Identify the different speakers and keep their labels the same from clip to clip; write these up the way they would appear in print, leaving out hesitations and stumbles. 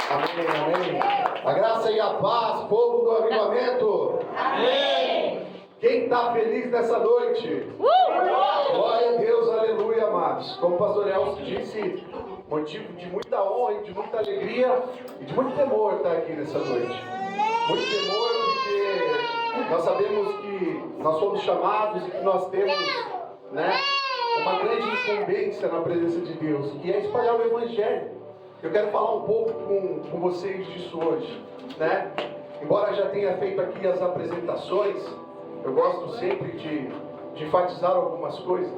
Speaker 1: Amém, amém. A graça e a paz, povo do avivamento.
Speaker 2: Amém.
Speaker 1: Quem está feliz nessa noite? Glória a Deus, aleluia, amados. Como o pastor Elcio disse, motivo de muita honra e de muita alegria e de muito temor estar aqui nessa noite. Muito temor porque nós sabemos que nós somos chamados e que nós temos, uma grande incumbência na presença de Deus, que é espalhar o Evangelho. Eu quero falar um pouco com vocês disso hoje, Embora já tenha feito aqui as apresentações, eu gosto sempre de enfatizar algumas coisas,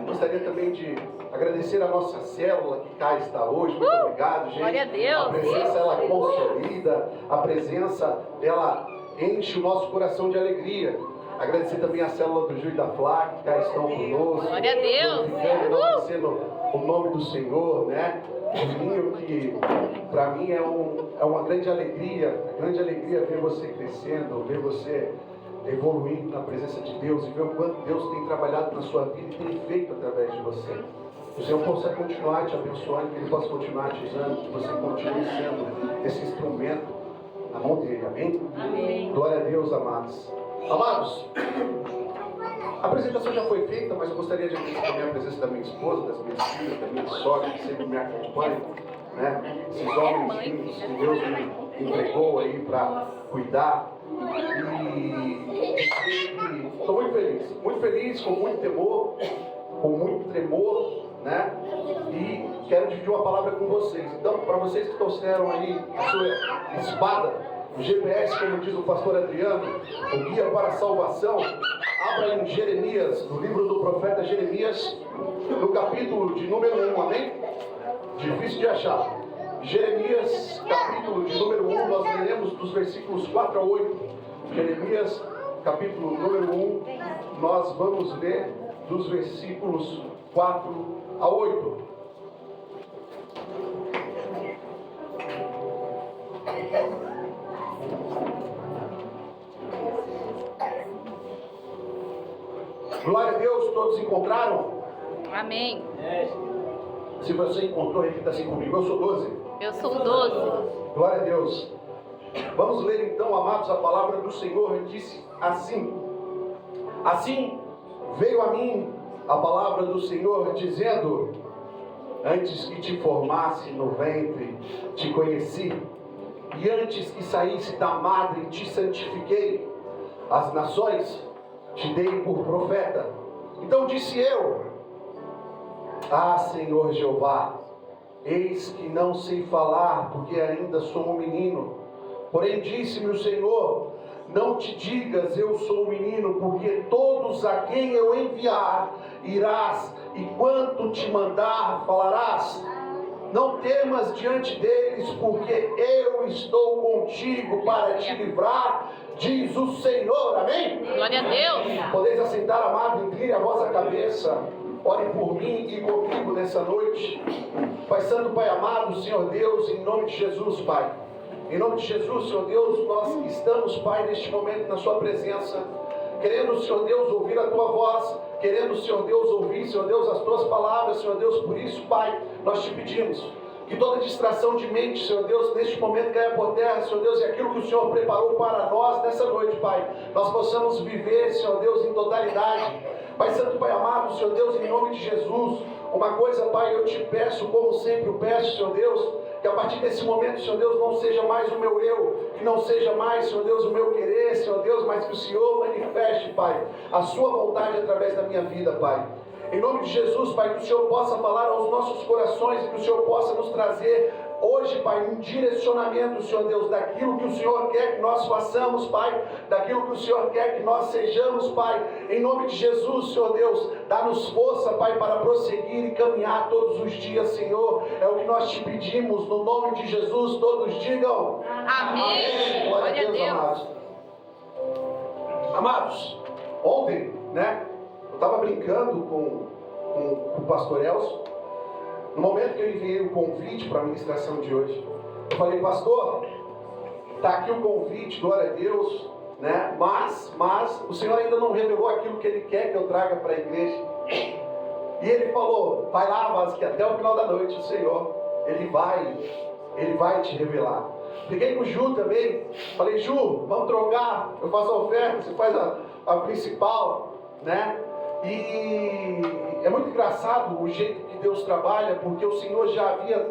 Speaker 1: Gostaria também de agradecer a nossa célula que cá está hoje. Muito obrigado, gente.
Speaker 2: Glória a Deus.
Speaker 1: A presença, ela consolida, a presença, ela enche o nosso coração de alegria. Agradecer também a célula do Ju e da Flá, que cá estão conosco.
Speaker 2: Glória a Deus.
Speaker 1: Agradecendo o nome do Senhor, Juninho, que para mim é uma grande alegria ver você crescendo, ver você evoluindo na presença de Deus e ver o quanto Deus tem trabalhado na sua vida e tem feito através de você. Que o Senhor possa continuar te abençoando, que Ele possa continuar te usando, que você continue sendo esse instrumento na mão dele, amém?
Speaker 2: Amém.
Speaker 1: Glória a Deus, amados. Amados, a apresentação já foi feita, mas eu gostaria de agradecer também a presença da minha esposa, das minhas filhas, da minha sogra, que sempre me acompanham, Esses homens lindos que Deus me entregou aí para cuidar. E estou muito feliz, com muito temor, com muito tremor, E quero dividir uma palavra com vocês. Então, para vocês que trouxeram aí a sua espada, o GPS, como diz o pastor Adriano, o guia para a salvação, abra em Jeremias, no livro do profeta Jeremias, no capítulo de número 1, amém? Difícil de achar. Jeremias, capítulo de número 1, nós leremos dos versículos 4 a 8. Jeremias, capítulo número 1, nós vamos ler dos versículos 4 a 8. Glória a Deus, todos encontraram?
Speaker 2: Amém.
Speaker 1: Se você encontrou, repita assim comigo: eu sou 12.
Speaker 2: Eu sou 12.
Speaker 1: Glória a Deus. Vamos ler então, amados, a palavra do Senhor. Disse assim: assim veio a mim a palavra do Senhor, dizendo: antes que te formasse no ventre, te conheci, e antes que saísse da madre, te santifiquei. As nações te dei por profeta. Então disse eu: ah, Senhor Jeová, eis que não sei falar, porque ainda sou um menino. Porém disse-me o Senhor: não te digas, eu sou um menino, porque todos a quem eu enviar irás, e quanto te mandar falarás. Não temas diante deles, porque eu estou contigo para te livrar, diz o Senhor. Amém?
Speaker 2: Glória a Deus.
Speaker 1: Podeis assentar, amado, incline a vossa cabeça. Ore por mim e comigo nessa noite. Pai Santo, Pai amado, Senhor Deus, em nome de Jesus, Pai. Em nome de Jesus, Senhor Deus, nós estamos, Pai, neste momento na Sua presença, querendo, Senhor Deus, ouvir a Tua voz, querendo, Senhor Deus, ouvir, Senhor Deus, as Tuas palavras, Senhor Deus. Por isso, Pai, nós te pedimos que toda distração de mente, Senhor Deus, neste momento caia por terra, Senhor Deus, e aquilo que o Senhor preparou para nós nessa noite, Pai, nós possamos viver, Senhor Deus, em totalidade. Pai Santo, Pai amado, Senhor Deus, em nome de Jesus, uma coisa, Pai, eu te peço, como sempre eu peço, Senhor Deus, que a partir desse momento, Senhor Deus, não seja mais o meu eu, que não seja mais, Senhor Deus, o meu querer, Senhor Deus, mas que o Senhor manifeste, Pai, a Sua vontade através da minha vida, Pai. Em nome de Jesus, Pai, que o Senhor possa falar aos nossos corações e que o Senhor possa nos trazer hoje, Pai, um direcionamento, Senhor Deus, daquilo que o Senhor quer que nós façamos, Pai, daquilo que o Senhor quer que nós sejamos, Pai. Em nome de Jesus, Senhor Deus, dá-nos força, Pai, para prosseguir e caminhar todos os dias, Senhor. É o que nós te pedimos, no nome de Jesus. Todos digam
Speaker 2: amém.
Speaker 1: Glória a Deus, amados. Amados, ontem, eu estava brincando com o pastor Elcio. No momento que eu enviei o convite para a ministração de hoje, eu falei: pastor, está aqui o convite, glória a Deus, mas o Senhor ainda não revelou aquilo que Ele quer que eu traga para a igreja. E ele falou: vai lá, mas que até o final da noite o Senhor, Ele vai Ele vai te revelar. Liguei com o Ju também, falei, Ju, vamos trocar, eu faço a oferta, você faz a principal, né? E é muito engraçado o jeito que Deus trabalha, porque o Senhor já havia,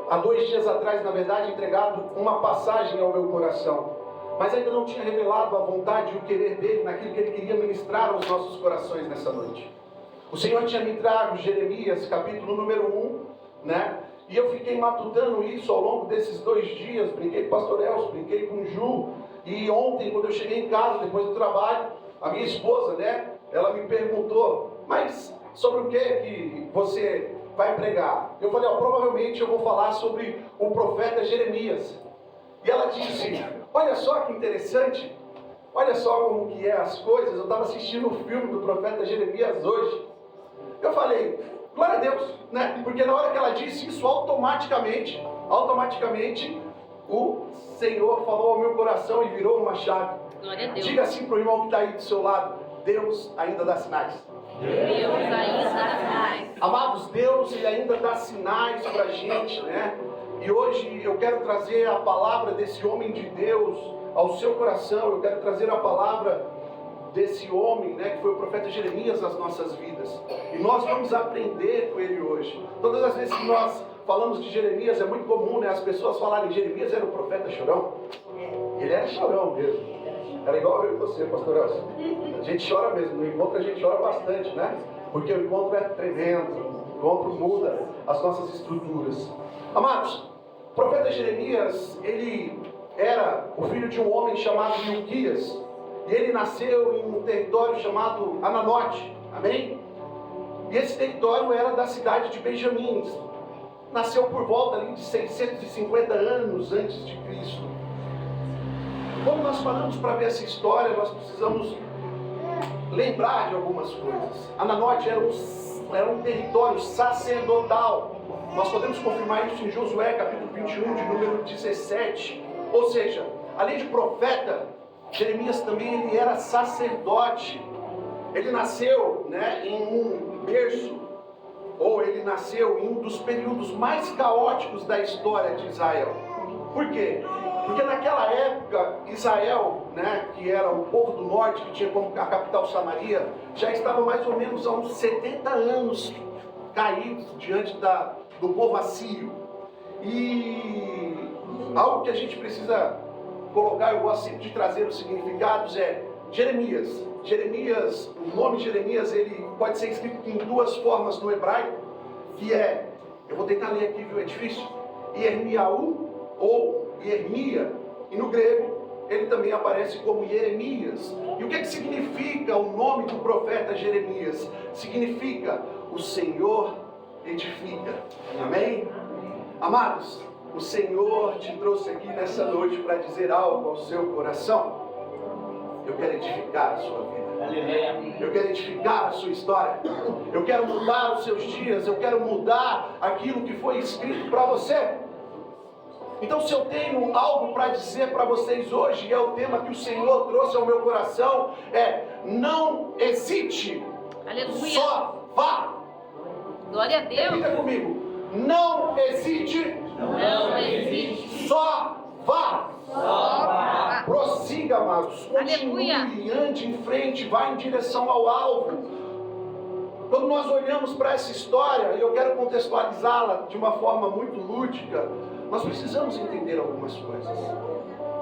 Speaker 1: há 2 dias atrás, na verdade, entregado uma passagem ao meu coração, mas ainda não tinha revelado a vontade e o querer dele naquilo que ele queria ministrar aos nossos corações nessa noite. O Senhor tinha me trago Jeremias, capítulo número 1, né? E eu fiquei matutando isso ao longo desses 2 dias, brinquei com o pastor Elcio, brinquei com o Ju, e ontem, quando eu cheguei em casa, depois do trabalho, a minha esposa, né, ela me perguntou, mas sobre o que você vai pregar? Eu falei, provavelmente eu vou falar sobre o profeta Jeremias. E ela disse, olha só que interessante, olha só como que é as coisas, eu estava assistindo o filme do profeta Jeremias hoje. Eu falei, glória a Deus, né? Porque na hora que ela disse isso, automaticamente, o Senhor falou ao meu coração e virou uma chave.
Speaker 2: Glória a Deus.
Speaker 1: Diga assim para o irmão que está aí do seu lado, Deus ainda dá sinais.
Speaker 2: Deus ainda dá sinais.
Speaker 1: Amados, Deus ele ainda dá sinais para a gente, né? E hoje eu quero trazer a palavra desse homem de Deus ao seu coração. Eu quero trazer a palavra desse homem, né, que foi o profeta Jeremias nas nossas vidas. E nós vamos aprender com ele hoje. Todas as vezes que nós falamos de Jeremias, é muito comum, né, as pessoas falarem Jeremias era o profeta chorão. Ele era chorão mesmo. Era igual eu e você, pastor Elcio. A gente chora mesmo. No encontro a gente chora bastante, né? Porque o encontro é tremendo. O encontro muda as nossas estruturas. Amados, o profeta Jeremias, ele era o filho de um homem chamado Ilquias. E ele nasceu em um território chamado Ananote. Amém? E esse território era da cidade de Benjamim. Nasceu por volta ali de 650 anos antes de Cristo. Quando nós paramos para ver essa história, nós precisamos lembrar de algumas coisas. Ananote era um território sacerdotal. Nós podemos confirmar isso em Josué, capítulo 21, de número 17. Ou seja, além de profeta, Jeremias também ele era sacerdote. Ele nasceu, né, em um berço, ou ele nasceu em um dos períodos mais caóticos da história de Israel. Por quê? Porque naquela época, Israel, né, que era o povo do norte, que tinha como a capital Samaria, já estava mais ou menos há uns 70 anos caídos diante do povo assírio. E algo que a gente precisa colocar, eu gosto sempre de trazer os significados, é Jeremias. Jeremias, o nome Jeremias, ele pode ser escrito em 2 formas no hebraico, que é, eu vou tentar ler aqui, viu, é difícil, Yermiaú ou Yermia, e no grego ele também aparece como Jeremias. E o que significa o nome do profeta Jeremias? Significa o Senhor edifica. Amém? Amados, o Senhor te trouxe aqui nessa noite para dizer algo ao seu coração. Eu quero edificar a sua vida. Eu quero edificar a sua história. Eu quero mudar os seus dias. Eu quero mudar aquilo que foi escrito para você. Então, se eu tenho algo para dizer para vocês hoje, e é o tema que o Senhor trouxe ao meu coração, é: não hesite.
Speaker 2: Aleluia.
Speaker 1: Só vá.
Speaker 2: Glória a Deus.
Speaker 1: Repita comigo. Não hesite.
Speaker 2: Não hesite.
Speaker 1: Só vá.
Speaker 2: Só vá.
Speaker 1: Prossiga, amados. Continue,
Speaker 2: Aleluia.
Speaker 1: ande em frente, vá em direção ao alvo. Quando nós olhamos para essa história, e eu quero contextualizá-la de uma forma muito lúdica, nós precisamos entender algumas coisas.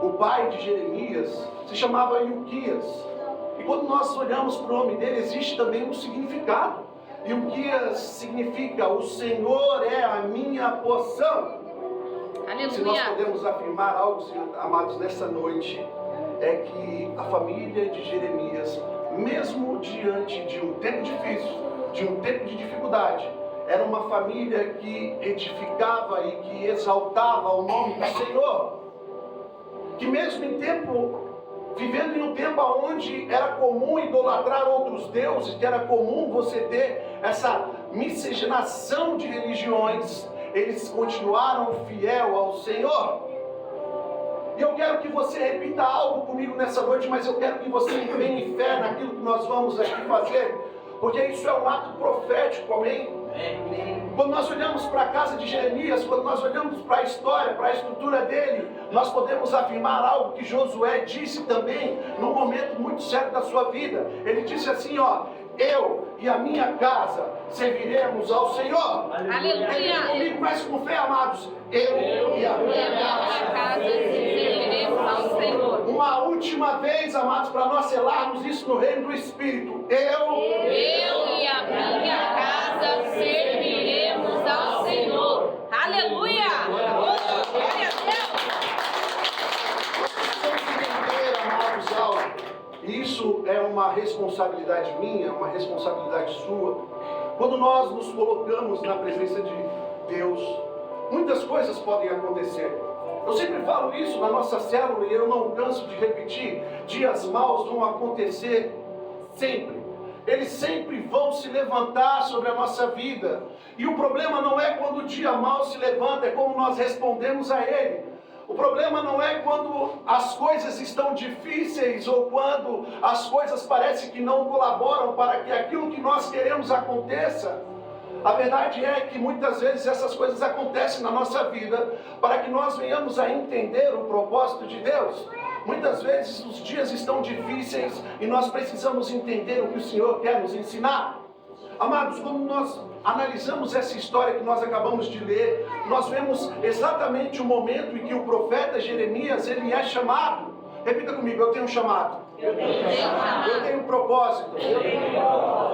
Speaker 1: O pai de Jeremias se chamava Ilquias. E quando nós olhamos para o nome dele, existe também um significado. Ilquias significa: o Senhor é a minha porção.
Speaker 2: Aleluia.
Speaker 1: Se nós podemos afirmar algo, amados, nessa noite, é que a família de Jeremias, mesmo diante de um tempo difícil, de um tempo de dificuldade, era uma família que edificava e que exaltava o nome do Senhor. Que mesmo vivendo em um tempo onde era comum idolatrar outros deuses, que era comum você ter essa miscigenação de religiões, eles continuaram fiel ao Senhor. E eu quero que você repita algo comigo nessa noite, mas eu quero que você tenha fé naquilo que nós vamos aqui fazer. porque isso é um ato profético, amém? Quando nós olhamos para a casa de Jeremias, quando nós olhamos para a história, para a estrutura dele, nós podemos afirmar algo que Josué disse também num momento muito sério da sua vida. Ele disse assim, ó: eu e a minha casa serviremos ao Senhor.
Speaker 2: Aleluia.
Speaker 1: Repita comigo, mas com fé, amados. Eu e a minha casa
Speaker 2: serviremos ao Senhor.
Speaker 1: Uma última vez, amados, para nós selarmos isso no reino do Espírito. Eu
Speaker 2: e a minha casa serviremos ao Senhor. Aleluia. Glória a Deus.
Speaker 1: Precisamos entender, amados, algo. Isso é uma responsabilidade minha, uma responsabilidade sua. Quando nós nos colocamos na presença de Deus, muitas coisas podem acontecer. Eu sempre falo isso na nossa célula e eu não canso de repetir: dias maus vão acontecer sempre. Eles sempre vão se levantar sobre a nossa vida. E o problema não é quando o dia mau se levanta, é como nós respondemos a ele. O problema não é quando as coisas estão difíceis ou quando as coisas parecem que não colaboram para que aquilo que nós queremos aconteça. A verdade é que muitas vezes essas coisas acontecem na nossa vida para que nós venhamos a entender o propósito de Deus. Muitas vezes os dias estão difíceis e nós precisamos entender o que o Senhor quer nos ensinar. Amados, quando nós analisamos essa história que nós acabamos de ler, nós vemos exatamente o momento em que o profeta Jeremias, ele é chamado. Repita comigo: eu tenho um chamado. Eu tenho um propósito.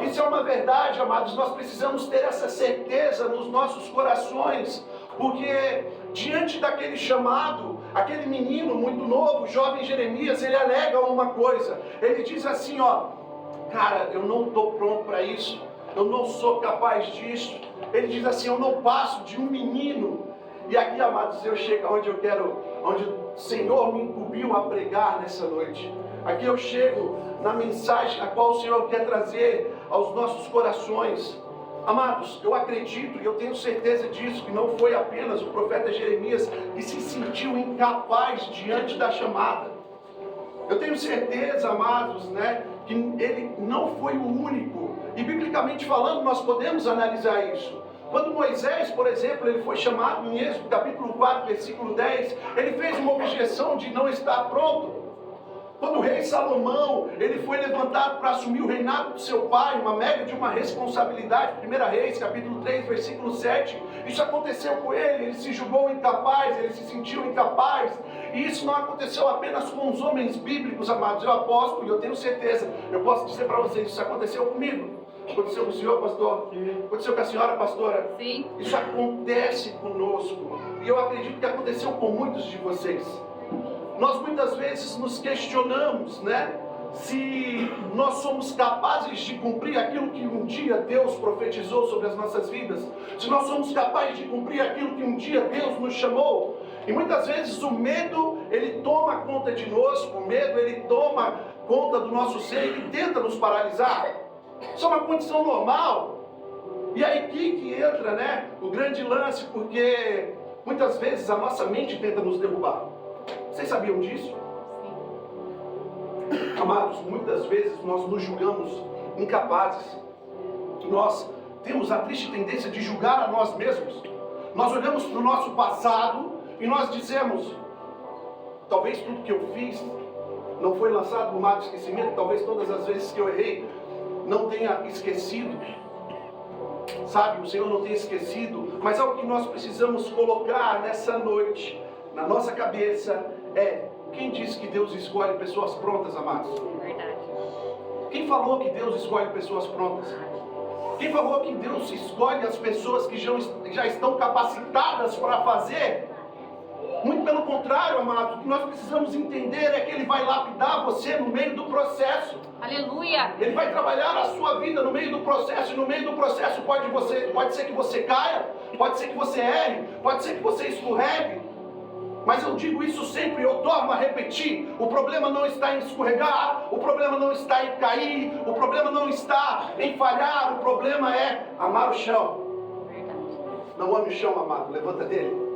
Speaker 1: Isso é uma verdade, amados. Nós precisamos ter essa certeza nos nossos corações, porque diante daquele chamado, aquele menino muito novo, jovem Jeremias, ele alega uma coisa. Ele diz assim, ó: cara, eu não estou pronto para isso. Eu não sou capaz disso. Ele diz assim: eu não passo de um menino. E aqui, amados, eu chego onde eu quero, onde o Senhor me incumbiu a pregar nessa noite. Aqui eu chego na mensagem a qual o Senhor quer trazer aos nossos corações. Amados, eu acredito e eu tenho certeza disso, que não foi apenas o profeta Jeremias que se sentiu incapaz diante da chamada. Eu tenho certeza, amados, que ele não foi o único. E biblicamente falando, nós podemos analisar isso. Quando Moisés, por exemplo, ele foi chamado em Êxodo capítulo 4, versículo 10, ele fez uma objeção de não estar pronto. Quando o rei Salomão, ele foi levantado para assumir o reinado do seu pai, uma mega de uma responsabilidade, 1 Reis, capítulo 3, versículo 7, isso aconteceu com ele se julgou incapaz, ele se sentiu incapaz, e isso não aconteceu apenas com os homens bíblicos, amados. Eu aposto, e eu tenho certeza, eu posso dizer para vocês, isso aconteceu comigo. Aconteceu com o senhor, pastor? Aconteceu com a senhora, pastora?
Speaker 2: Sim.
Speaker 1: Isso acontece conosco, e eu acredito que aconteceu com muitos de vocês. Nós muitas vezes nos questionamos, se nós somos capazes de cumprir aquilo que um dia Deus profetizou sobre as nossas vidas, se nós somos capazes de cumprir aquilo que um dia Deus nos chamou. E muitas vezes o medo, ele toma conta de nós, o medo, ele toma conta do nosso ser, ele tenta nos paralisar. Isso é uma condição normal. E aí que entra, o grande lance, porque muitas vezes a nossa mente tenta nos derrubar. Vocês sabiam disso? Sim. Amados, muitas vezes nós nos julgamos incapazes. Nós temos a triste tendência de julgar a nós mesmos. Nós olhamos para o nosso passado e nós dizemos: talvez tudo que eu fiz não foi lançado no mar do esquecimento, talvez todas as vezes que eu errei não tenha esquecido. Sabe, o Senhor não tenha esquecido, mas algo que nós precisamos colocar nessa noite na nossa cabeça é: quem disse que Deus escolhe pessoas prontas, amados?
Speaker 2: Verdade.
Speaker 1: Quem falou que Deus escolhe pessoas prontas? Quem falou que Deus escolhe as pessoas que já estão capacitadas para fazer? Muito pelo contrário, amados, o que nós precisamos entender é que Ele vai lapidar você no meio do processo.
Speaker 2: Aleluia!
Speaker 1: Ele vai trabalhar a sua vida no meio do processo, e no meio do processo pode ser que você caia, pode ser que você erre, pode ser que você escorregue. Mas eu digo isso sempre, eu torno a repetir: o problema não está em escorregar, o problema não está em cair, o problema não está em falhar, o problema é amar o chão. Não ame o chão, amado, levanta dele.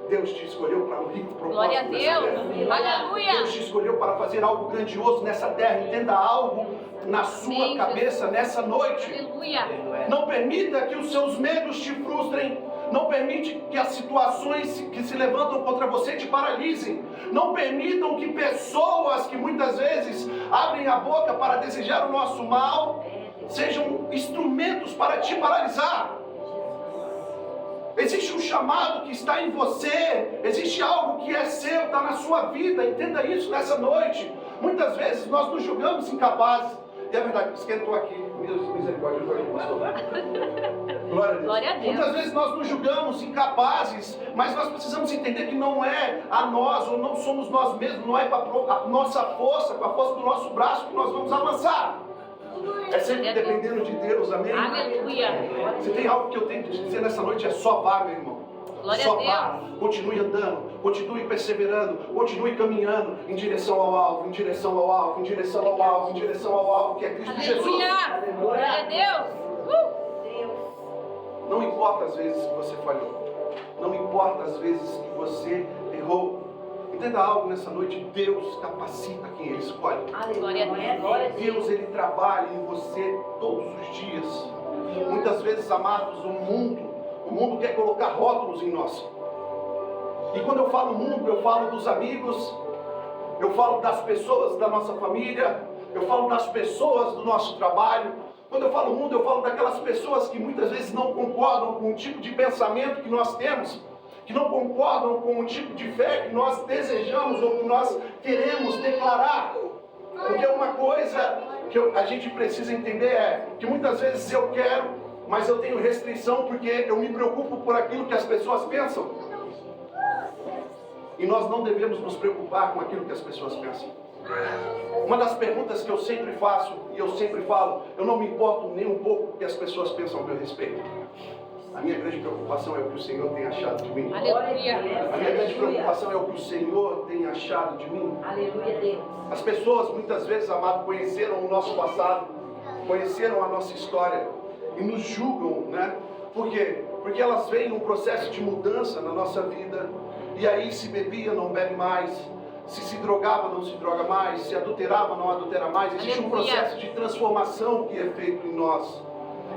Speaker 1: Deus te escolheu para um rico propósito.
Speaker 2: Glória a
Speaker 1: nessa
Speaker 2: Deus.
Speaker 1: terra.
Speaker 2: Aleluia.
Speaker 1: Deus te escolheu para fazer algo grandioso nessa terra. Entenda algo na sua
Speaker 2: Amém,
Speaker 1: cabeça nessa noite.
Speaker 2: Aleluia.
Speaker 1: Não permita que os seus medos te frustrem. Não permite que as situações que se levantam contra você te paralisem. Não permitam que pessoas que muitas vezes abrem a boca para desejar o nosso mal sejam instrumentos para te paralisar. Existe um chamado que está em você, existe algo que é seu, está na sua vida, entenda isso nessa noite. Muitas vezes nós nos julgamos incapazes, e é verdade, esquentou aqui, misericórdia, glória a Deus.
Speaker 2: Glória a Deus.
Speaker 1: Muitas vezes nós nos julgamos incapazes, mas nós precisamos entender que não é a nós, ou não somos nós mesmos, não é com a nossa força, com a força do nosso braço que nós vamos avançar. É sempre dependendo de Deus, amém?
Speaker 2: Aleluia.
Speaker 1: Se tem algo que eu tenho que te dizer nessa noite, é só vá, meu irmão.
Speaker 2: Glória
Speaker 1: Só
Speaker 2: a Deus.
Speaker 1: vá. Continue andando, continue perseverando, continue caminhando em direção ao alvo, em direção ao alvo, em direção ao alvo, em direção ao alvo, que é Cristo Jesus.
Speaker 2: Aleluia. Glória a Deus.
Speaker 1: Não importa as vezes que você falhou, não importa as vezes que você errou. Entenda algo nessa noite, Deus capacita quem Ele escolhe.
Speaker 2: Glória a Deus.
Speaker 1: Deus, Ele trabalha em você todos os dias. Muitas vezes, amados, o mundo quer colocar rótulos em nós. E quando eu falo mundo, eu falo dos amigos, eu falo das pessoas da nossa família, eu falo das pessoas do nosso trabalho. Quando eu falo mundo, eu falo daquelas pessoas que muitas vezes não concordam com o tipo de pensamento que nós temos, que não concordam com o tipo de fé que nós desejamos ou que nós queremos declarar. Porque uma coisa que a gente precisa entender é que muitas vezes eu quero, mas eu tenho restrição porque eu me preocupo por aquilo que as pessoas pensam. E nós não devemos nos preocupar com aquilo que as pessoas pensam. Uma das perguntas que eu sempre faço e eu sempre falo, eu não me importo nem um pouco com o que as pessoas pensam a meu respeito. A minha grande preocupação é o que o Senhor tem achado de mim.
Speaker 2: Aleluia.
Speaker 1: A minha grande preocupação é o que o Senhor tem achado de mim.
Speaker 3: Aleluia, Deus.
Speaker 1: As pessoas muitas vezes, amado, conheceram o nosso passado, conheceram a nossa história e nos julgam, né? Por quê? Porque elas veem um processo de mudança na nossa vida. E aí se bebia, não bebe mais. Se drogava, não se droga mais. Se adulterava, não adultera mais. Existe um processo de transformação que é feito em nós.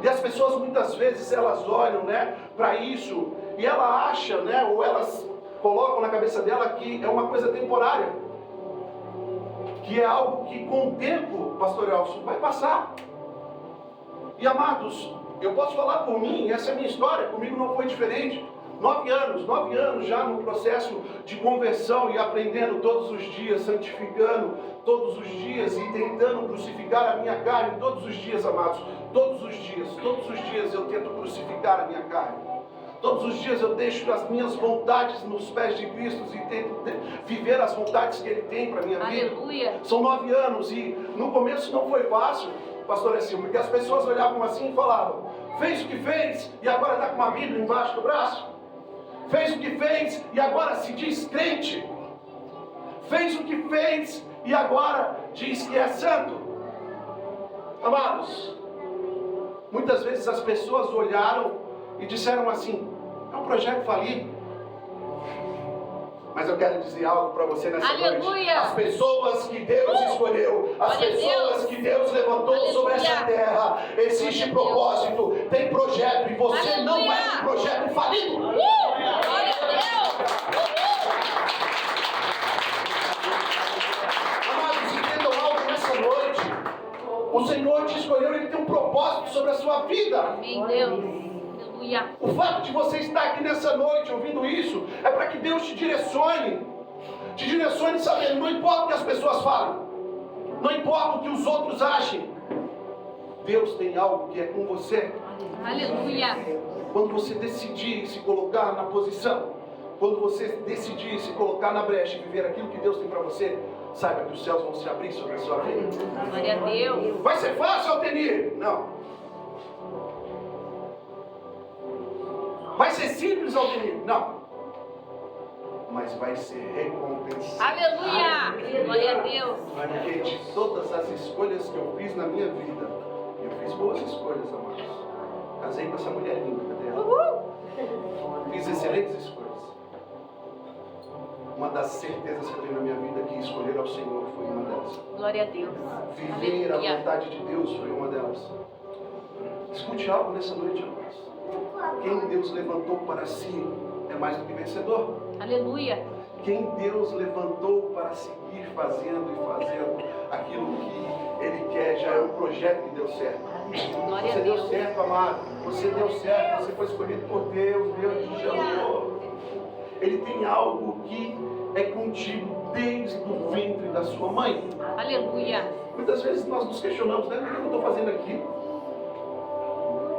Speaker 1: E as pessoas muitas vezes elas olham, né, para isso e ela acha, né, ou elas colocam na cabeça dela que é uma coisa temporária, que é algo que com o tempo, pastor Elcio, vai passar. E amados, eu posso falar por mim, essa é a minha história, comigo não foi diferente. 9 anos já no processo de conversão e aprendendo todos os dias, santificando todos os dias e tentando crucificar a minha carne todos os dias, amados. Todos os dias eu tento crucificar a minha carne. Todos os dias eu deixo as minhas vontades nos pés de Cristo e tento viver as vontades que Ele tem para a minha vida.
Speaker 2: Aleluia.
Speaker 1: São 9 anos e no começo não foi fácil, pastor Alessio, porque as pessoas olhavam assim e falavam, fez o que fez e agora está com uma Bíblia embaixo do braço. Fez o que fez e agora se diz crente. Fez o que fez e agora diz que é santo. Amados, muitas vezes as pessoas olharam e disseram assim, é um projeto falido. Mas eu quero dizer algo para você nessa noite. As pessoas que Deus escolheu, as pessoas que Deus levantou sobre essa terra, existe propósito, tem projeto e você não é um projeto falido.
Speaker 2: Glória a Deus.
Speaker 1: Amados, entendam algo nessa noite. O Senhor te escolheu, Ele tem um propósito sobre a sua vida.
Speaker 2: Amém, Deus. Aleluia.
Speaker 1: O fato de você estar aqui nessa noite ouvindo isso é para que Deus te direcione. Te direcione sabendo, não importa o que as pessoas falam, não importa o que os outros achem, Deus tem algo que é com você.
Speaker 2: Aleluia.
Speaker 1: Quando você decidir se colocar na posição, quando você decidir se colocar na brecha e viver aquilo que Deus tem para você, saiba que os céus vão se abrir sobre a sua vida.
Speaker 2: Glória a Deus.
Speaker 1: Vai ser fácil, Altenir? Não. Vai ser simples, Altenir? Não. Mas vai ser recompensado.
Speaker 2: Aleluia. Glória a Deus.
Speaker 1: Porque de todas as escolhas que eu fiz na minha vida, eu fiz boas escolhas, amados. Casei com essa mulher linda, cadê ela? Fiz excelentes escolhas. uma das certezas que eu tenho na minha vida, que escolher ao Senhor foi uma delas.
Speaker 2: Glória a Deus.
Speaker 1: Viver a
Speaker 2: Aleluia.
Speaker 1: vontade de Deus foi uma delas. Escute algo nessa noite, amados. Quem Deus levantou para si é mais do que vencedor.
Speaker 2: Aleluia.
Speaker 1: Quem Deus levantou para seguir fazendo aquilo que Ele quer, já é um projeto que deu certo.
Speaker 2: Glória
Speaker 1: Você
Speaker 2: a
Speaker 1: deu
Speaker 2: Deus.
Speaker 1: certo, amado. Você deu certo, você foi escolhido por Deus. Deus te chamou. Ele tem algo que é contigo desde o ventre da sua mãe.
Speaker 2: Aleluia.
Speaker 1: Muitas vezes nós nos questionamos, né? O que eu estou fazendo aqui?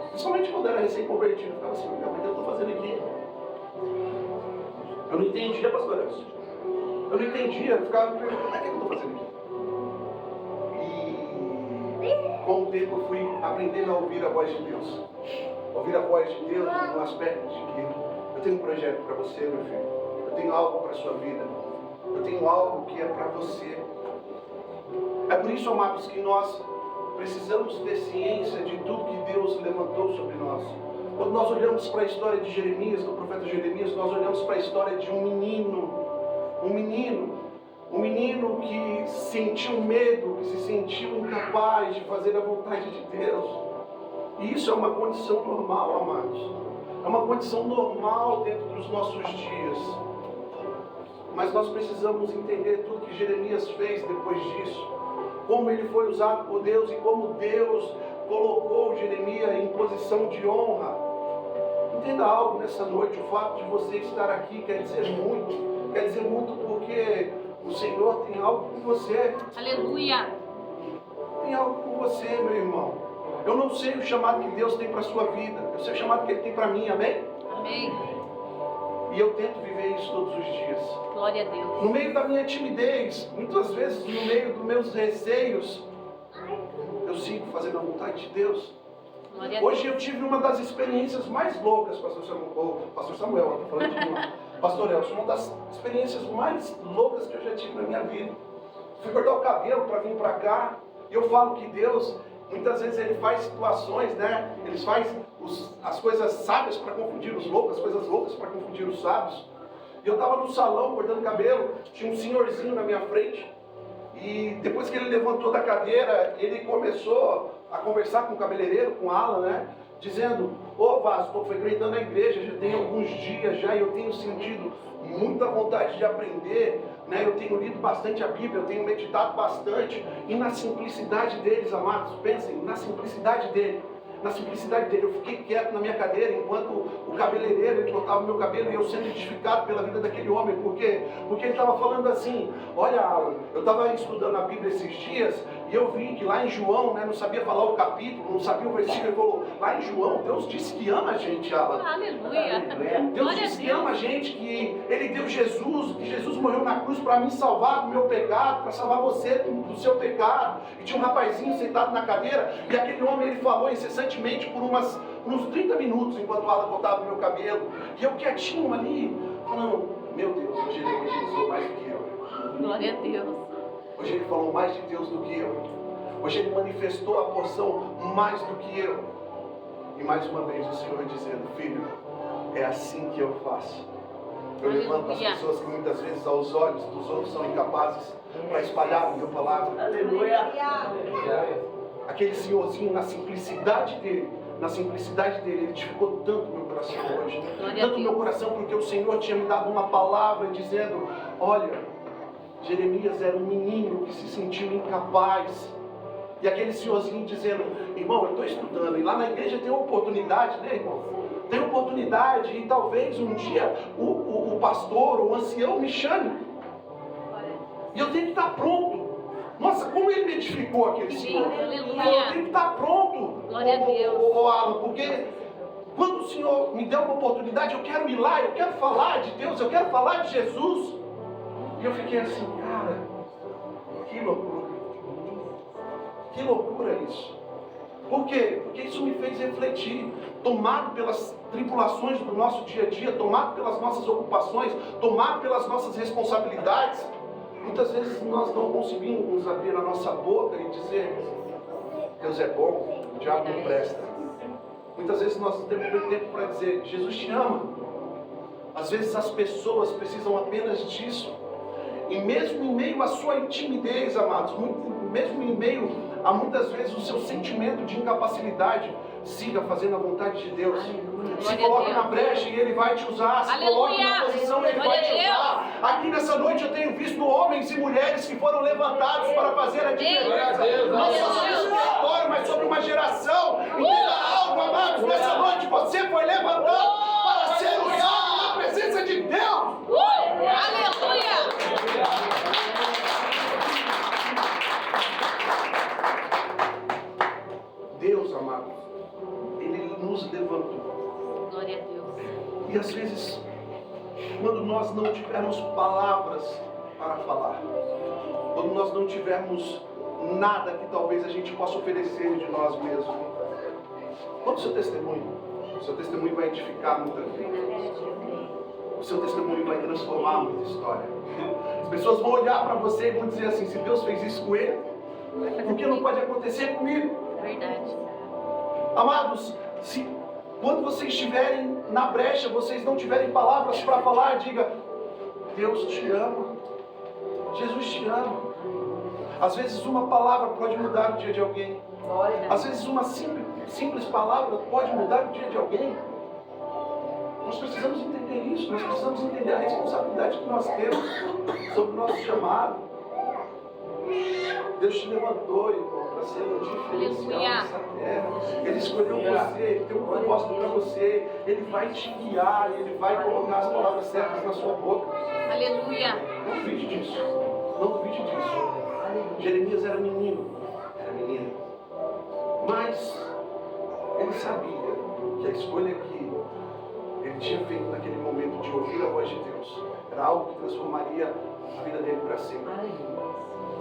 Speaker 1: Principalmente quando era recém-convertido. Eu ficava assim, o que eu estou fazendo aqui? Eu não entendia, pastor Elcio. Eu não entendia. Eu ficava me perguntando, o que eu estou fazendo aqui? E com o tempo eu fui aprendendo a ouvir a voz de Deus. Ouvir a voz de Deus no aspecto de que eu tenho um projeto para você, meu filho. Eu tenho algo para a sua vida. Eu tenho algo que é para você. É por isso, amados, que nós precisamos ter ciência de tudo que Deus levantou sobre nós. Quando nós olhamos para a história de Jeremias, do profeta Jeremias, nós olhamos para a história de um menino que sentiu medo, que se sentiu incapaz de fazer a vontade de Deus. E isso é uma condição normal, amados. É uma condição normal dentro dos nossos dias. Mas nós precisamos entender tudo que Jeremias fez depois disso. Como ele foi usado por Deus e como Deus colocou Jeremias em posição de honra. Entenda algo nessa noite, o fato de você estar aqui quer dizer muito porque o Senhor tem algo com você.
Speaker 2: Aleluia.
Speaker 1: Tem algo com você, meu irmão. Eu não sei o chamado que Deus tem para a sua vida, eu sei o chamado que Ele tem para mim, amém?
Speaker 2: Amém.
Speaker 1: E eu tento viver isso todos os dias.
Speaker 2: Glória a Deus.
Speaker 1: No meio da minha timidez, muitas vezes no meio dos meus receios, eu sigo fazendo a vontade de Deus.
Speaker 2: Glória a
Speaker 1: Hoje
Speaker 2: Deus.
Speaker 1: eu tive uma das experiências mais loucas, Pastor Samuel, estou falando de uma. Pastor Elcio, uma das experiências mais loucas que eu já tive na minha vida. Fui cortar o cabelo para vir para cá, e eu falo que Deus, muitas vezes Ele faz situações, né? Ele faz as coisas sábias para confundir os loucos, as coisas loucas para confundir os sábios. E eu estava no salão cortando cabelo, tinha um senhorzinho na minha frente, e depois que ele levantou da cadeira, ele começou a conversar com o cabeleireiro, com Alan, né? Dizendo, ô Vasco, estou frequentando a igreja, já tem alguns dias já, e eu tenho sentido muita vontade de aprender, né? Eu tenho lido bastante a Bíblia, eu tenho meditado bastante, e na simplicidade deles, amados, pensem, na simplicidade dele. Eu fiquei quieto na minha cadeira enquanto o cabeleireiro ele cortava o meu cabelo e eu sendo edificado pela vida daquele homem. Por quê? Porque ele estava falando assim, olha Alan, eu estava estudando a Bíblia esses dias e eu vi que lá em João, né, não sabia falar o capítulo, não sabia o versículo, ele falou, lá em João, Deus disse que ama a gente, Alan.
Speaker 2: Aleluia.
Speaker 1: Deus disse que ama a gente, que Ele deu Jesus, que Jesus morreu na cruz para me salvar do meu pecado, para salvar você do seu pecado. E tinha um rapazinho sentado na cadeira, e aquele homem ele falou incessantemente por uns 30 minutos, enquanto o Alan cortava o meu cabelo. E eu quietinho ali, falando, meu Deus, hoje ele evangelizou mais do que eu.
Speaker 2: Glória a Deus.
Speaker 1: Hoje ele falou mais de Deus do que eu. Hoje ele manifestou a porção mais do que eu. E mais uma vez o Senhor dizendo, filho, é assim que eu faço. Eu levanto as pessoas que muitas vezes aos olhos dos outros são incapazes para espalhar a minha palavra.
Speaker 3: Aleluia.
Speaker 1: Aquele senhorzinho na simplicidade dele, ele edificou tanto meu coração hoje. Tanto meu coração porque o Senhor tinha me dado uma palavra dizendo, olha, Jeremias era um menino que se sentiu incapaz. E aquele senhorzinho dizendo, irmão, eu estou estudando, e lá na igreja tem uma oportunidade, né, irmão? Tem oportunidade, e talvez um dia o pastor, o ancião me chame. E eu tenho que estar pronto. Nossa, como ele me edificou aquele senhor.
Speaker 2: Aleluia.
Speaker 1: Eu tenho que estar pronto,
Speaker 2: Glória a Deus.
Speaker 1: Alan, porque quando o Senhor me der uma oportunidade, eu quero ir lá, eu quero falar de Deus, eu quero falar de Jesus. E eu fiquei assim, cara, que loucura. Que loucura isso. Por quê? Porque isso me fez refletir, tomado pelas tribulações do nosso dia a dia, tomado pelas nossas ocupações, tomado pelas nossas responsabilidades. Muitas vezes nós não conseguimos abrir a nossa boca e dizer, Deus é bom, o diabo não presta. Muitas vezes nós temos tempo para dizer, Jesus te ama. Às vezes as pessoas precisam apenas disso. E mesmo em meio à sua timidez, amados, mesmo em meio a muitas vezes o seu sentimento de incapacidade, siga fazendo a vontade de Deus. Se coloque na brecha e Ele vai te usar. Se coloque na posição e Ele vai te usar. Aqui nessa noite eu tenho visto homens e mulheres que foram levantados para fazer a diferença. Não só sobre esse território, mas sobre uma geração. Entenda algo, amados. Nessa noite você foi levantado para ser usado na presença de Deus.
Speaker 2: Aleluia!
Speaker 1: Deus, amados, Ele nos levantou.
Speaker 2: Glória a Deus.
Speaker 1: E às vezes, quando nós não tivermos palavras para falar, quando nós não tivermos nada que talvez a gente possa oferecer de nós mesmos, conta o seu testemunho. O seu testemunho vai edificar muita vida. O seu testemunho vai transformar muita história. As pessoas vão olhar para você e vão dizer assim: se Deus fez isso com ele, por que não pode acontecer comigo?
Speaker 2: Verdade.
Speaker 1: Amados, quando vocês estiverem na brecha, vocês não tiverem palavras para falar, diga: Deus te ama, Jesus te ama. Às vezes uma palavra pode mudar o dia de alguém. Às vezes uma simples palavra pode mudar o dia de alguém. Nós precisamos entender isso, nós precisamos entender a responsabilidade que nós temos sobre o nosso chamado. Deus te levantou, irmão, para ser um diferencial nessa terra. Ele escolheu você, Ele tem um propósito para você. Ele vai te guiar, Ele vai colocar as palavras certas na sua boca.
Speaker 2: Aleluia.
Speaker 1: Não duvide disso. Não duvide disso. Jeremias era menino, mas ele sabia que a escolha que ele tinha feito naquele momento de ouvir a voz de Deus era algo que transformaria a vida dele para sempre.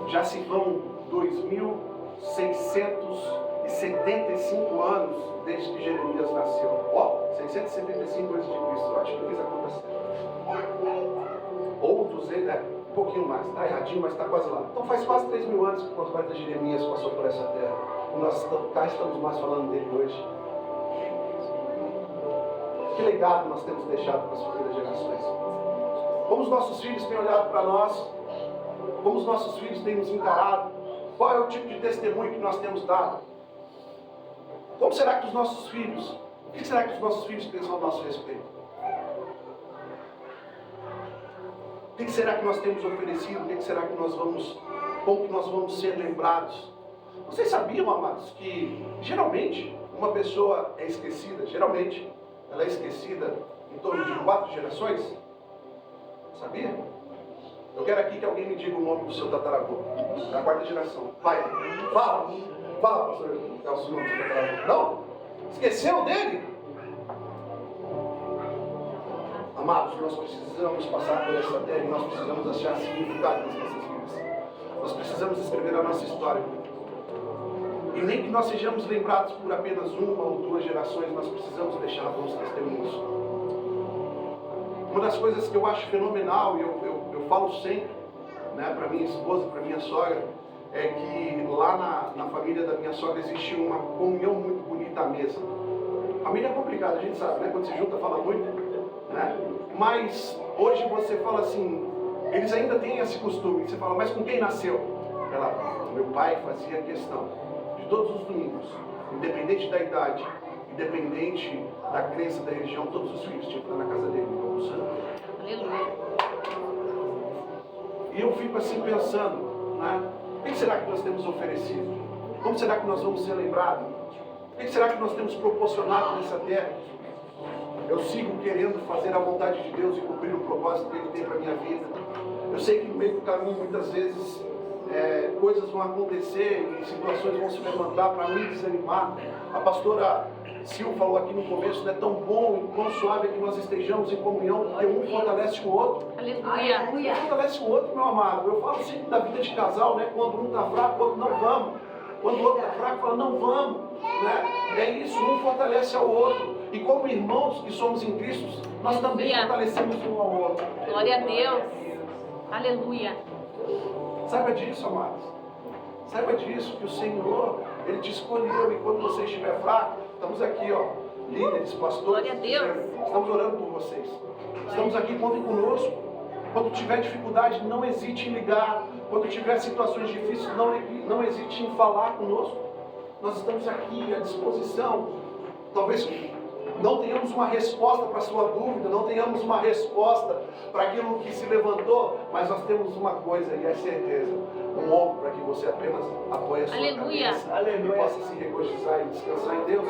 Speaker 1: Já se vão 2.675 anos desde que Jeremias nasceu. 675 a.C., eu acho que eu fiz a conta certa. Ou 200, um pouquinho mais, está erradinho, mas está quase lá. Então faz quase 3.000 anos que o profeta Jeremias passou por essa terra. E nós cá estamos mais falando dele hoje. Que legado nós temos deixado para as futuras gerações? Como os nossos filhos têm olhado para nós? Como os nossos filhos têm nos encarado? Qual é o tipo de testemunho que nós temos dado? Como será que os nossos filhos, o que será que os nossos filhos pensam a nosso respeito? O que será que nós temos oferecido? O que será que nós vamos, como que nós vamos ser lembrados? Vocês sabiam, amados, que geralmente uma pessoa é esquecida, ela é esquecida em torno de 4 gerações? Sabia? Eu quero aqui que alguém me diga o nome do seu tataravô, da 4ª geração. Vai, fala, pastor. É o seu nome do seu tataravô. Não? Esqueceu dele? Amados, nós precisamos passar por essa terra e nós precisamos achar significado nas nossas vidas. Nós precisamos escrever a nossa história. E nem que nós sejamos lembrados por apenas 1 ou 2 gerações, nós precisamos deixar bons testemunhos. Uma das coisas que eu acho fenomenal, e eu falo sempre, né, para minha esposa, para minha sogra, é que lá na família da minha sogra existe uma comunhão muito bonita à mesa. Família é complicada, a gente sabe, né? Quando se junta fala muito, né? Mas hoje você fala assim, eles ainda têm esse costume. Você fala, mas com quem nasceu? Ela, meu pai fazia questão de todos os domingos, independente da idade, independente da crença, da religião, todos os filhos tinham que estar na casa dele, almoçando.
Speaker 2: Aleluia.
Speaker 1: E eu fico assim pensando, né? O que será que nós temos oferecido? Como será que nós vamos ser lembrados? O que será que nós temos proporcionado nessa terra? Eu sigo querendo fazer a vontade de Deus e cumprir o propósito que Ele tem para a minha vida. Eu sei que no meio do caminho, muitas vezes, coisas vão acontecer e situações vão se levantar para me desanimar. A pastora Sil falou aqui no começo, não é tão bom e quão suave é que nós estejamos em comunhão, porque um fortalece o outro.
Speaker 2: Aleluia.
Speaker 1: Um fortalece o outro, meu amado. Eu falo sempre da vida de casal, né? Quando um está fraco, o outro não vamos. Quando o outro está fraco, fala não vamos. Né? É isso, um fortalece ao outro. E como irmãos que somos em Cristo, nós também fortalecemos um ao outro.
Speaker 2: Glória a Deus. Aleluia.
Speaker 1: Saiba disso, amados. Saiba disso, que o Senhor, Ele te escolheu. E quando você estiver fraco, estamos aqui, ó, líderes, pastores.
Speaker 2: Glória a Deus.
Speaker 1: Estamos orando por vocês. Estamos aqui, contem conosco. Quando tiver dificuldade, não hesite em ligar. Quando tiver situações difíceis, não hesite em falar conosco. Nós estamos aqui à disposição. Talvez não tenhamos uma resposta para a sua dúvida, não tenhamos uma resposta para aquilo que se levantou, mas nós temos uma coisa e é certeza, um ombro para que você apenas apoie a sua cabeça. Aleluia. E possa se regozijar e descansar em Deus.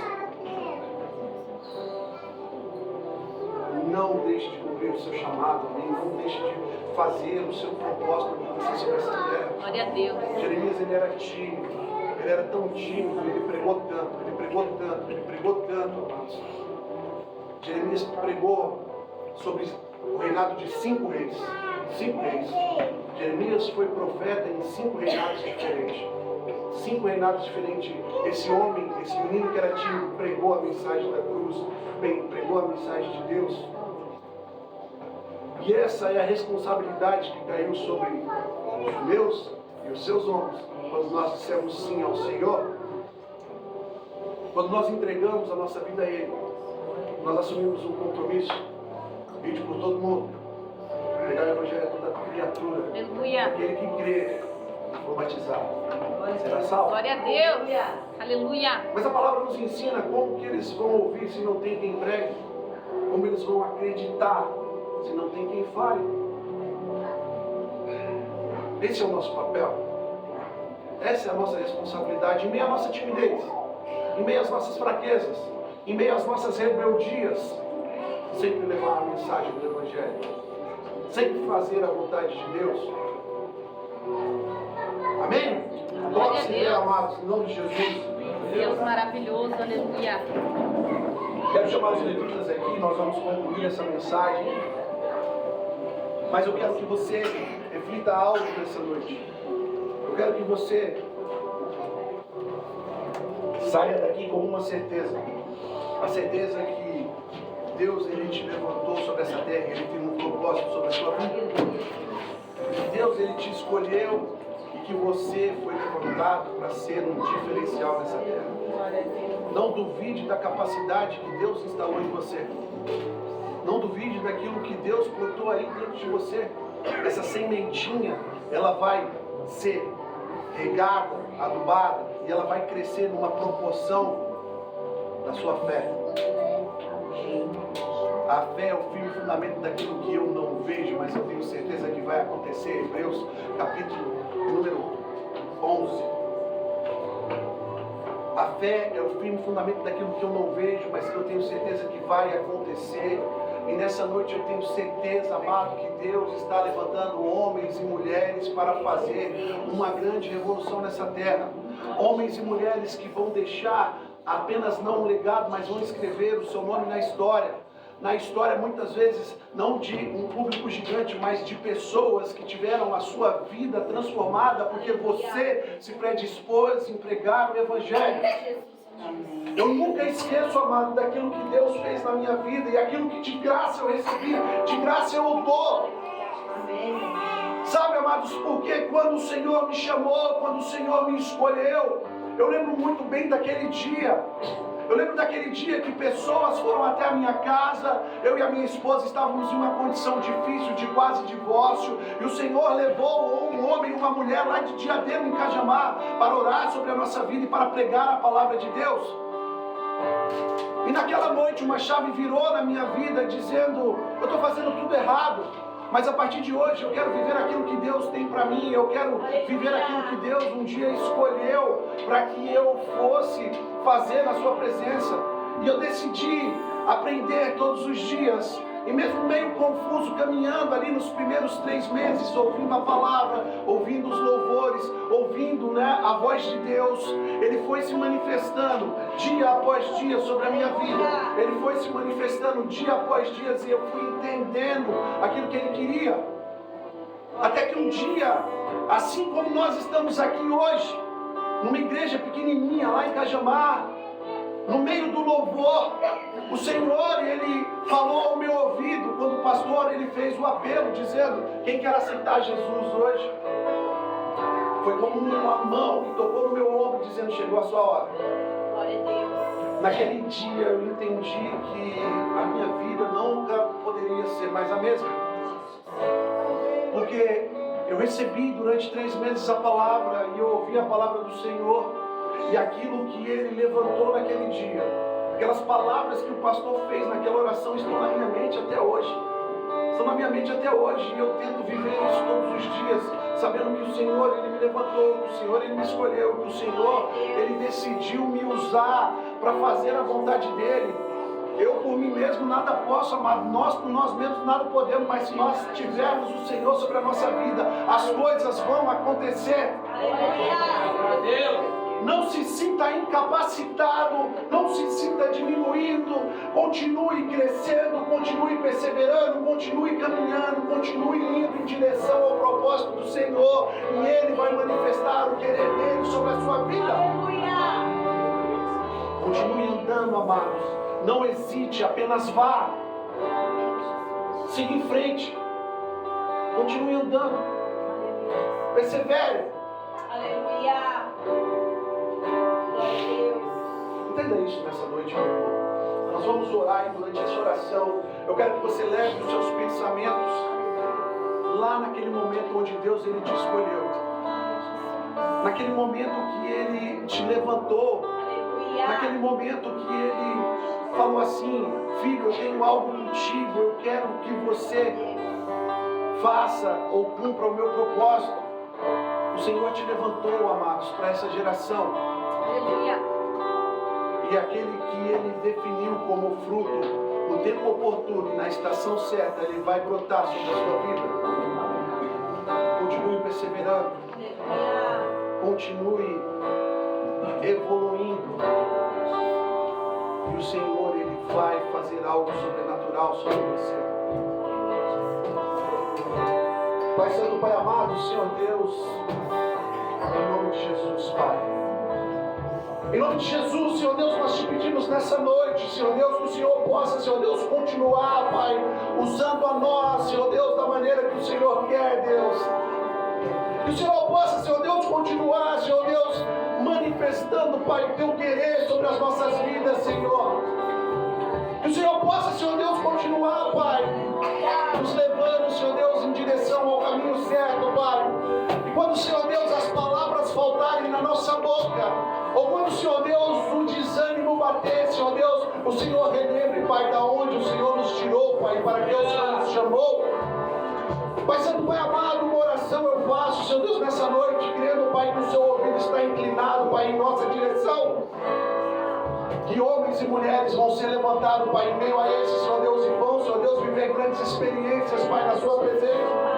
Speaker 1: Não deixe de cumprir o seu chamado, amém? Não deixe de fazer o seu propósito acontecer sobre essa terra.
Speaker 2: Glória a Deus.
Speaker 1: Jeremias, ele era tímido, ele era tão tímido, ele pregou tanto, ele pregou tanto, ele pregou tanto, amados. Jeremias pregou sobre o reinado de 5 reis. 5 reis. Jeremias foi profeta em 5 reinados diferentes. 5 reinados diferentes. Esse homem, esse menino que era tímido, pregou a mensagem da cruz, pregou a mensagem de Deus. E essa é a responsabilidade que caiu sobre os meus e os seus ombros, quando nós dissemos sim ao Senhor. Quando nós entregamos a nossa vida a Ele, nós assumimos um compromisso, ir por todo mundo, pregar o Evangelho a toda criatura.
Speaker 2: Aleluia.
Speaker 1: Aquele que crê e for batizado será salvo.
Speaker 2: Glória a Deus. Aleluia.
Speaker 1: Mas a palavra nos ensina como que eles vão ouvir se não tem quem pregue, como eles vão acreditar se não tem quem fale. Esse é o nosso papel. Essa é a nossa responsabilidade em meio à nossa timidez, em meio às nossas fraquezas, em meio às nossas rebeldias, sempre levar a mensagem do Evangelho, sempre fazer a vontade de Deus. Amém? Glória a Deus, amados, em nome de Jesus.
Speaker 2: Deus maravilhoso, aleluia.
Speaker 1: Quero chamar os levitas aqui, nós vamos concluir essa mensagem. Mas eu quero que você reflita algo nessa noite. Eu quero que você saia daqui com uma certeza. A certeza que Deus, Ele te levantou sobre essa terra, Ele tem um propósito sobre a sua vida. Deus, Ele te escolheu e que você foi levantado para ser um diferencial nessa terra. Não duvide da capacidade que Deus instalou em você. Não duvide daquilo que Deus plantou aí dentro de você. Essa sementinha, ela vai ser regada, adubada, e ela vai crescer numa proporção da sua fé. A fé é o firme fundamento daquilo que eu não vejo, mas eu tenho certeza que vai acontecer. Hebreus, capítulo número 11. A fé é o firme fundamento daquilo que eu não vejo, mas que eu tenho certeza que vai acontecer. E nessa noite eu tenho certeza, amado, que Deus está levantando homens e mulheres para fazer uma grande revolução nessa terra. Homens e mulheres que vão deixar apenas não um legado, mas vão escrever o seu nome na história. Na história, muitas vezes, não de um público gigante, mas de pessoas que tiveram a sua vida transformada porque você se predispôs em pregar o Evangelho. Eu nunca esqueço, amado, daquilo que Deus fez na minha vida e aquilo que de graça eu recebi, de graça eu dou. Sabe, amados, porque quando o Senhor me chamou, quando o Senhor me escolheu, eu lembro muito bem daquele dia. Eu lembro daquele dia que pessoas foram até a minha casa, eu e a minha esposa estávamos em uma condição difícil, de quase divórcio, e o Senhor levou um homem e uma mulher lá de Diadema, em Cajamar, para orar sobre a nossa vida e para pregar a palavra de Deus. E naquela noite uma chave virou na minha vida dizendo, eu estou fazendo tudo errado, mas a partir de hoje eu quero viver aquilo que Deus tem para mim, eu quero viver aquilo que Deus um dia escolheu para que eu fosse fazer na sua presença. E eu decidi aprender todos os dias, e mesmo meio confuso, caminhando ali nos primeiros 3 meses, ouvindo a palavra, ouvindo os louvores, ouvindo a voz de Deus, Ele foi se manifestando dia após dia sobre a minha vida. Ele foi se manifestando dia após dia, e eu fui entendendo aquilo que Ele queria. Até que um dia, assim como nós estamos aqui hoje, numa igreja pequenininha lá em Cajamar, no meio do louvor, o Senhor, Ele falou ao meu ouvido, quando o pastor, ele fez o apelo, dizendo, quem quer aceitar Jesus hoje? Foi como uma mão que tocou no meu ombro, dizendo, chegou a sua hora.
Speaker 2: Glória a Deus.
Speaker 1: Naquele dia eu entendi que a minha vida nunca poderia ser mais a mesma. Porque eu recebi durante 3 meses a palavra e eu ouvi a palavra do Senhor. E aquilo que Ele levantou naquele dia, aquelas palavras que o pastor fez naquela oração estão na minha mente até hoje. Estão na minha mente até hoje e eu tento viver isso todos os dias, sabendo que o Senhor, Ele me levantou, que o Senhor, Ele me escolheu, que o Senhor, Ele decidiu me usar para fazer a vontade dEle. Eu por mim mesmo nada posso, amado, nós por nós mesmos nada podemos, mas se nós tivermos o Senhor sobre a nossa vida, as coisas vão acontecer. Não se sinta incapacitado, não se sinta diminuindo, continue crescendo, continue perseverando, continue caminhando, continue indo em direção ao propósito do Senhor, e Ele vai manifestar o querer dEle sobre a sua vida. Continue andando, amados, não hesite, apenas vá, siga em frente, continue andando, persevere.
Speaker 3: Aleluia.
Speaker 1: Entenda isso nessa noite, meu irmão. Nós vamos orar e durante essa oração eu quero que você leve os seus pensamentos lá naquele momento onde Deus Ele te escolheu, naquele momento que Ele te levantou, naquele momento que Ele falou assim: filho, eu tenho algo contigo, eu quero que você faça ou cumpra o meu propósito. O Senhor te levantou, amados, para essa geração.
Speaker 2: Aleluia.
Speaker 1: E aquele que Ele definiu como fruto, no tempo oportuno e na estação certa, Ele vai brotar sobre a sua vida. Continue perseverando. Continue evoluindo. E o Senhor, Ele vai fazer algo sobrenatural sobre você. Pai Santo, Pai amado, Senhor Deus, em nome de Jesus, Pai. Em nome de Jesus, Senhor Deus, nós te pedimos nessa noite, Senhor Deus, que o Senhor possa, Senhor Deus, continuar, Pai, usando a nós, Senhor Deus, da maneira que o Senhor quer, Deus. Que o Senhor possa, Senhor Deus, continuar, Senhor Deus, manifestando, Pai, o teu querer sobre as nossas vidas, Senhor. Que o Senhor possa, Senhor Deus, continuar, Pai, nos levando, Senhor Deus, em direção ao caminho certo, Pai. E quando, Senhor Deus, as palavras faltarem na nossa boca, ou quando, Senhor Deus, o desânimo bater, Senhor Deus, o Senhor relembre, Pai, da onde o Senhor nos tirou, Pai, para que o Senhor nos chamou. Pai Santo, Pai amado, uma oração eu faço, Senhor Deus, nessa noite, crendo, Pai, que o seu ouvido está inclinado, Pai, em nossa direção. Que homens e mulheres vão ser levantados, Pai, em meio a esse, Senhor Deus, e vão, Senhor Deus, viver grandes experiências, Pai, na sua presença.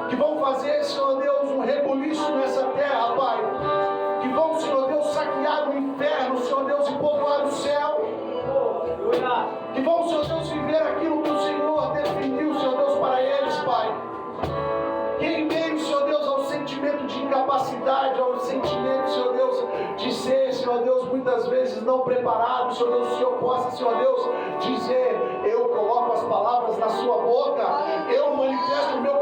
Speaker 1: Que vão fazer, Senhor Deus, um rebuliço nessa terra, Pai. Que vão, Senhor Deus, saquear o inferno, Senhor Deus, e povoar o céu. Que vão, Senhor Deus, viver aquilo que o Senhor definiu, Senhor Deus, para eles, Pai. Que em meio, Senhor Deus, ao sentimento de incapacidade, ao sentimento, Senhor Deus, de ser, Senhor Deus, muitas vezes não preparado, Senhor Deus, o Senhor possa, Senhor Deus, dizer: eu coloco as palavras na sua boca, eu manifesto o meu